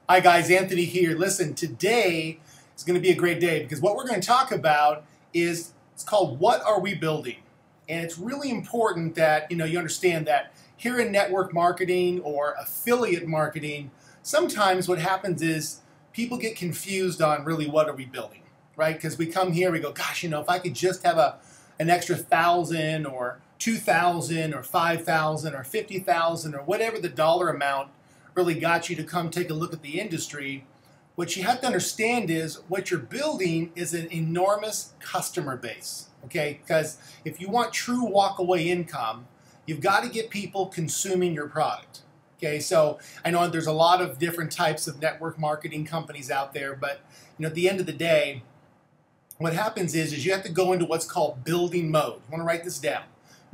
Hi guys, Anthony here. Listen, today is going to be a great day because what we're going to talk about is it's called What Are We Building? And it's really important that you understand that here in network marketing or affiliate marketing, sometimes what happens is people get confused on really what are we building, right? Because we come here, we go, gosh, if I could just have an extra 1,000 or 2,000 or 5,000 or 50,000 or whatever the dollar amount really got you to come take a look at the industry. What you have to understand is what you're building is an enormous customer base, okay? Because if you want true walk-away income, you've got to get people consuming your product, okay? So I know there's a lot of different types of network marketing companies out there, but at the end of the day, what happens is you have to go into what's called building mode. You want to write this down.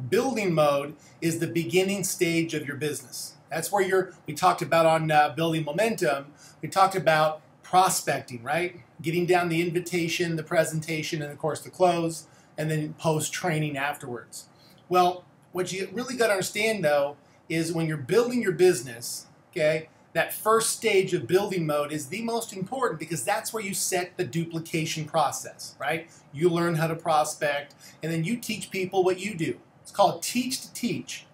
Building mode is the beginning stage of your business. That's where we talked about on building momentum, we talked about prospecting, right? Getting down the invitation, the presentation, and of course the close, and then post-training afterwards. Well, what you really got to understand though is when you're building your business, okay, that first stage of building mode is the most important because that's where you set the duplication process, right? You learn how to prospect, and then you teach people what you do. It's called teach to teach.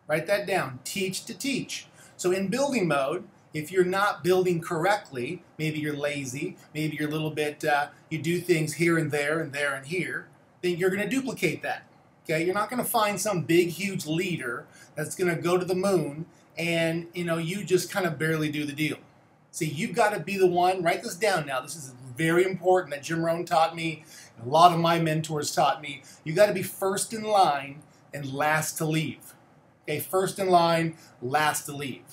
Write that down, teach to teach. So in building mode, if you're not building correctly, maybe you're lazy, maybe you're a little bit, you do things here and there and there and here, then you're going to duplicate that. Okay, you're not going to find some big, huge leader that's going to go to the moon and you just kind of barely do the deal. See, you've got to be the one. Write this down now. This is very important that Jim Rohn taught me, and a lot of my mentors taught me. You got to be first in line and last to leave. Okay, first in line, last to leave.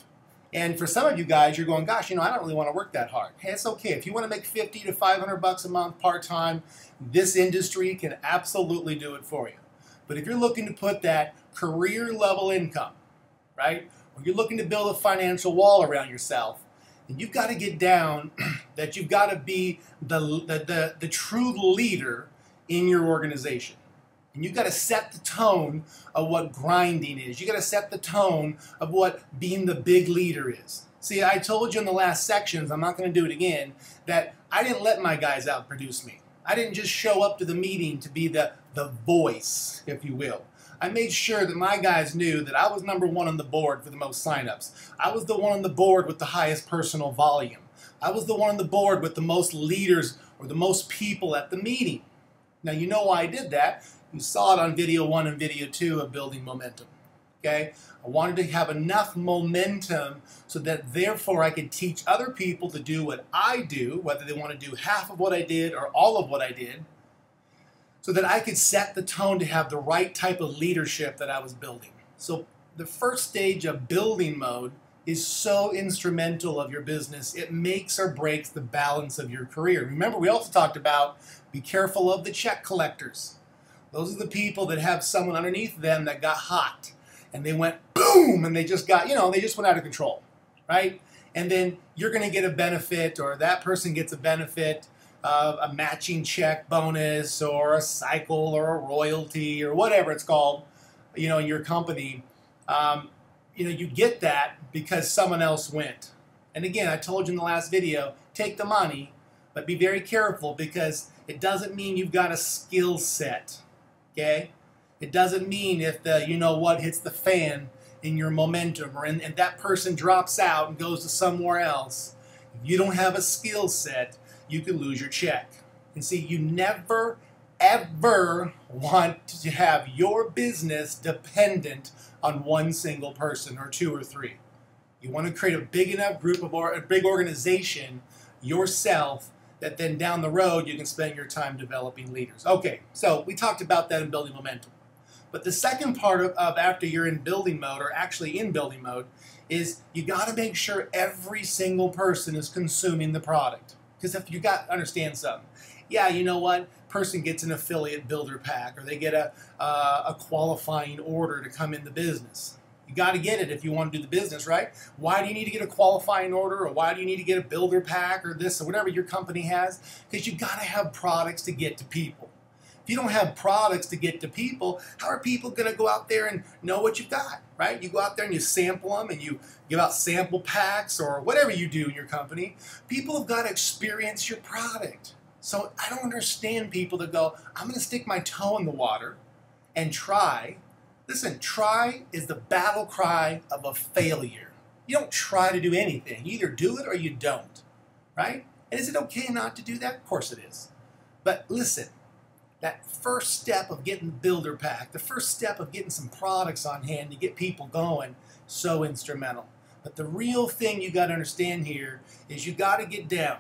And for some of you guys, you're going, gosh, I don't really want to work that hard. Hey, it's okay. If you want to make 50 to 500 bucks a month part-time, this industry can absolutely do it for you. But if you're looking to put that career level income, right, or you're looking to build a financial wall around yourself, then you've got to get down that you've got to be the true leader in your organization. And you've got to set the tone of what grinding is. You've got to set the tone of what being the big leader is. See, I told you in the last sections, I'm not going to do it again, that I didn't let my guys outproduce me. I didn't just show up to the meeting to be the voice, if you will. I made sure that my guys knew that I was #1 on the board for the most signups. I was the one on the board with the highest personal volume. I was the one on the board with the most leaders or the most people at the meeting. Now, you know why I did that. You saw it on video 1 and video 2 of building momentum. Okay? I wanted to have enough momentum so that therefore I could teach other people to do what I do, whether they want to do half of what I did or all of what I did, so that I could set the tone to have the right type of leadership that I was building. So the first stage of building mode is so instrumental of your business. It makes or breaks the balance of your career. Remember, we also talked about be careful of the check collectors. Those are the people that have someone underneath them that got hot and they went boom and they just got, they just went out of control, right? And then you're going to get a benefit, or that person gets a benefit of a matching check bonus or a cycle or a royalty or whatever it's called, in your company. You get that because someone else went. And again, I told you in the last video, take the money, but be very careful because it doesn't mean you've got a skill set. Okay? It doesn't mean if the hits the fan in your momentum and that person drops out and goes to somewhere else. If you don't have a skill set, you could lose your check. And see, you never, ever want to have your business dependent on one single person or 2 or 3. You want to create a big enough group of a big organization yourself that then down the road you can spend your time developing leaders. Okay, so we talked about that in building momentum. But the second part of after you're in building mode, or actually in building mode, is you got to make sure every single person is consuming the product. Because if you got to understand something, yeah, you know what? Person gets an affiliate builder pack, or they get a qualifying order to come in the business. You got to get it if you want to do the business, right? Why do you need to get a qualifying order, or why do you need to get a builder pack, or this, or whatever your company has? Because you got to have products to get to people. If you don't have products to get to people, how are people going to go out there and know what you've got, right? You go out there and you sample them and you give out sample packs or whatever you do in your company. People have got to experience your product. So I don't understand people that go, I'm going to stick my toe in the water and try. Listen, try is the battle cry of a failure. You don't try to do anything. You either do it or you don't, right? And is it okay not to do that? Of course it is. But listen, that first step of getting the builder pack, the first step of getting some products on hand to get people going, so instrumental. But the real thing you got to understand here is you got to get down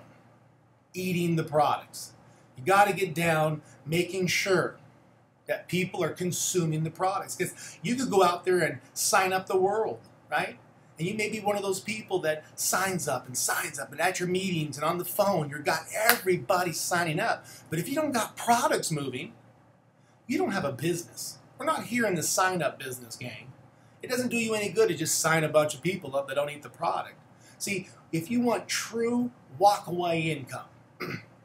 eating the products. You got to get down making sure that people are consuming the products. Because you could go out there and sign up the world, right? And you may be one of those people that signs up, and at your meetings and on the phone, you've got everybody signing up. But if you don't got products moving, you don't have a business. We're not here in the sign-up business, gang. It doesn't do you any good to just sign a bunch of people up that don't eat the product. See, if you want true walk-away income,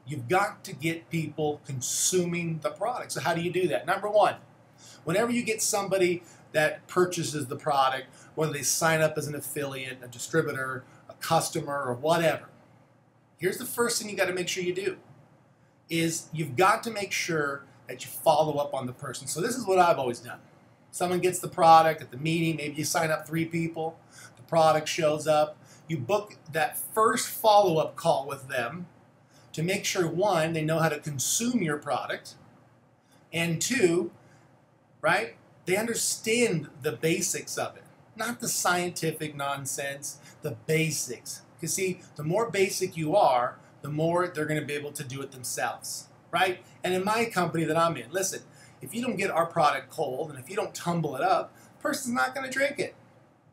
you've got to get people consuming the product. So how do you do that? Number one, whenever you get somebody that purchases the product, whether they sign up as an affiliate, a distributor, a customer, or whatever, here's the first thing you got to make sure you do, is you've got to make sure that you follow up on the person. So this is what I've always done. Someone gets the product at the meeting, maybe you sign up 3 people, the product shows up, you book that first follow-up call with them to make sure, 1, they know how to consume your product, and 2, right, they understand the basics of it. Not the scientific nonsense, the basics. Because see, the more basic you are, the more they're going to be able to do it themselves, right? And in my company that I'm in, listen, if you don't get our product cold and if you don't tumble it up, the person's not going to drink it.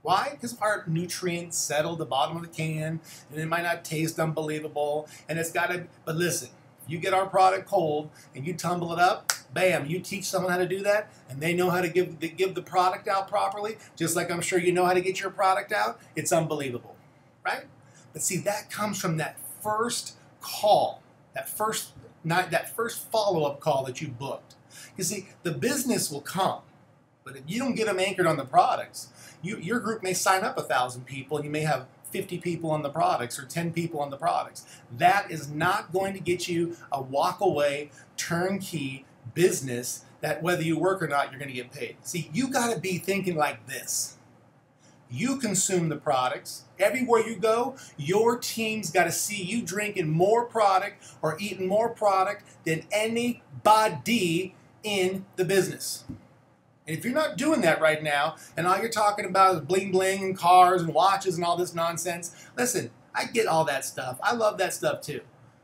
Why? Because our nutrients settle the bottom of the can, and it might not taste unbelievable, and it's got to, but listen, if you get our product cold and you tumble it up, bam, you teach someone how to do that, and they know how to give the product out properly, just like I'm sure you know how to get your product out, it's unbelievable, right? But see, that comes from that first call, that first follow-up call that you booked. You see, the business will come, but if you don't get them anchored on the products, your group may sign up 1,000 people, and you may have 50 people on the products or 10 people on the products. That is not going to get you a walk-away, turnkey business that whether you work or not, you're going to get paid. See, you got to be thinking like this. You consume the products. Everywhere you go, your team's got to see you drinking more product or eating more product than anybody in the business. And if you're not doing that right now, and all you're talking about is bling bling and cars and watches and all this nonsense, listen, I get all that stuff. I love that stuff too.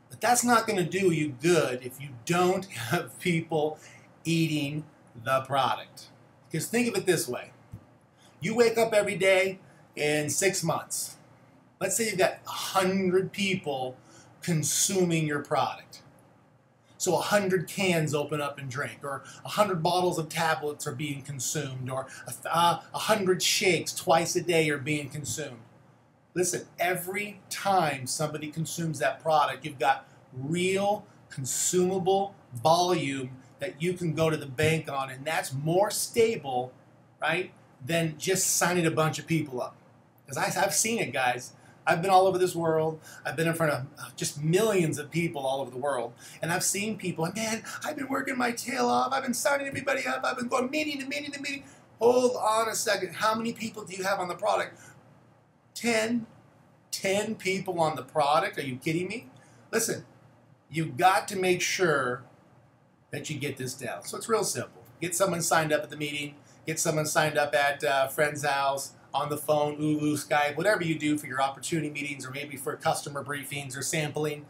But that's not going to do you good if you don't have people eating the product. Because think of it this way. You wake up every day in 6 months. Let's say you've got 100 people consuming your product. So 100 cans open up and drink, or 100 bottles of tablets are being consumed, or 100 shakes twice a day are being consumed. Listen, every time somebody consumes that product, you've got real consumable volume that you can go to the bank on, and that's more stable, right, than just signing a bunch of people up. Because I've seen it, guys. I've been all over this world. I've been in front of just millions of people all over the world. And I've seen people, man, I've been working my tail off. I've been signing everybody up. I've been going meeting to meeting to meeting. Hold on a second. How many people do you have on the product? 10 people on the product? Are you kidding me? Listen, you've got to make sure that you get this down. So it's real simple. Get someone signed up at the meeting. Get someone signed up at a friend's house, on the phone, Skype, whatever you do for your opportunity meetings or maybe for customer briefings or sampling.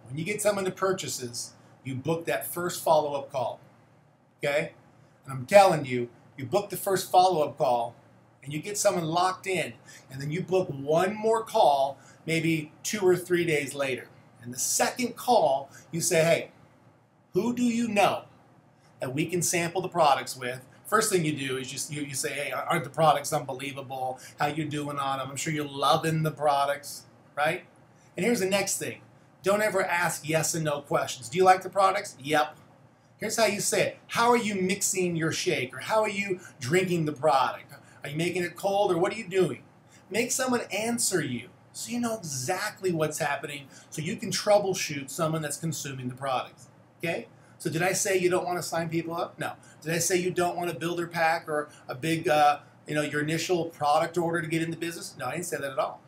When you get someone to purchases, you book that first follow-up call, okay? And I'm telling you, you book the first follow-up call and you get someone locked in, and then you book one more call maybe 2 or 3 days later. And the second call, you say, hey, who do you know that we can sample the products with? First thing you do is just you say, hey, aren't the products unbelievable? How you doing on them? I'm sure you're loving the products, right? And here's the next thing. Don't ever ask yes and no questions. Do you like the products? Yep. Here's how you say it. How are you mixing your shake, or how are you drinking the product? Are you making it cold, or what are you doing? Make someone answer you so you know exactly what's happening, so you can troubleshoot someone that's consuming the products. Okay? So did I say you don't want to sign people up? No. Did I say you don't want a builder pack or a big, your initial product order to get in the business? No, I didn't say that at all.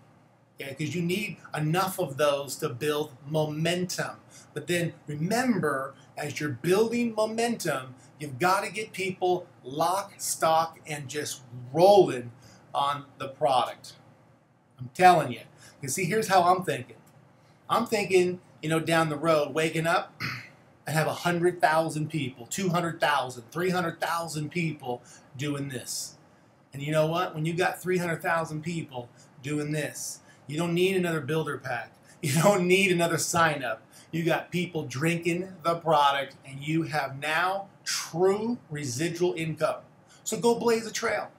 Okay? Because you need enough of those to build momentum. But then remember, as you're building momentum, you've got to get people lock, stock, and just rolling on the product. I'm telling you. You see, here's how I'm thinking. I'm thinking, down the road, waking up, I have 100,000 people, 200,000, 300,000 people doing this. And you know what? When you got 300,000 people doing this, you don't need another builder pack. You don't need another sign up. You got people drinking the product, and you have now true residual income. So go blaze a trail.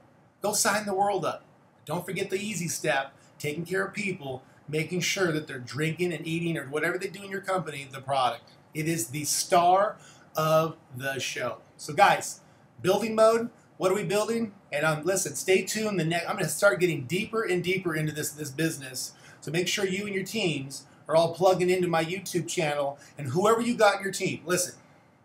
Go sign the world up. Don't forget the easy step, taking care of people, making sure that they're drinking and eating, or whatever they do in your company, the product. It is the star of the show. So guys, building mode, what are we building? And listen, stay tuned. I'm going to start getting deeper and deeper into this business. So make sure you and your teams are all plugging into my YouTube channel. And whoever you got in your team, listen,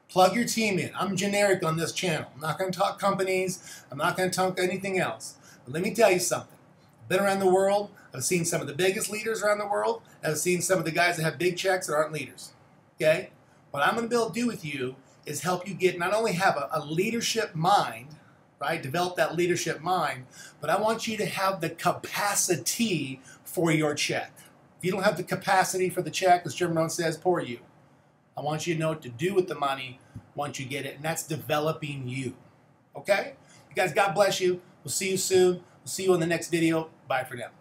plug your team in. I'm generic on this channel. I'm not going to talk companies. I'm not going to talk anything else. But let me tell you something. I've been around the world. I've seen some of the biggest leaders around the world. I've seen some of the guys that have big checks that aren't leaders. Okay? What I'm going to be able to do with you is help you get, not only have a leadership mind, right? Develop that leadership mind, but I want you to have the capacity for your check. If you don't have the capacity for the check, as Jim Rohn says, poor you. I want you to know what to do with the money once you get it, and that's developing you. Okay? You guys, God bless you. We'll see you soon. We'll see you in the next video. Bye for now.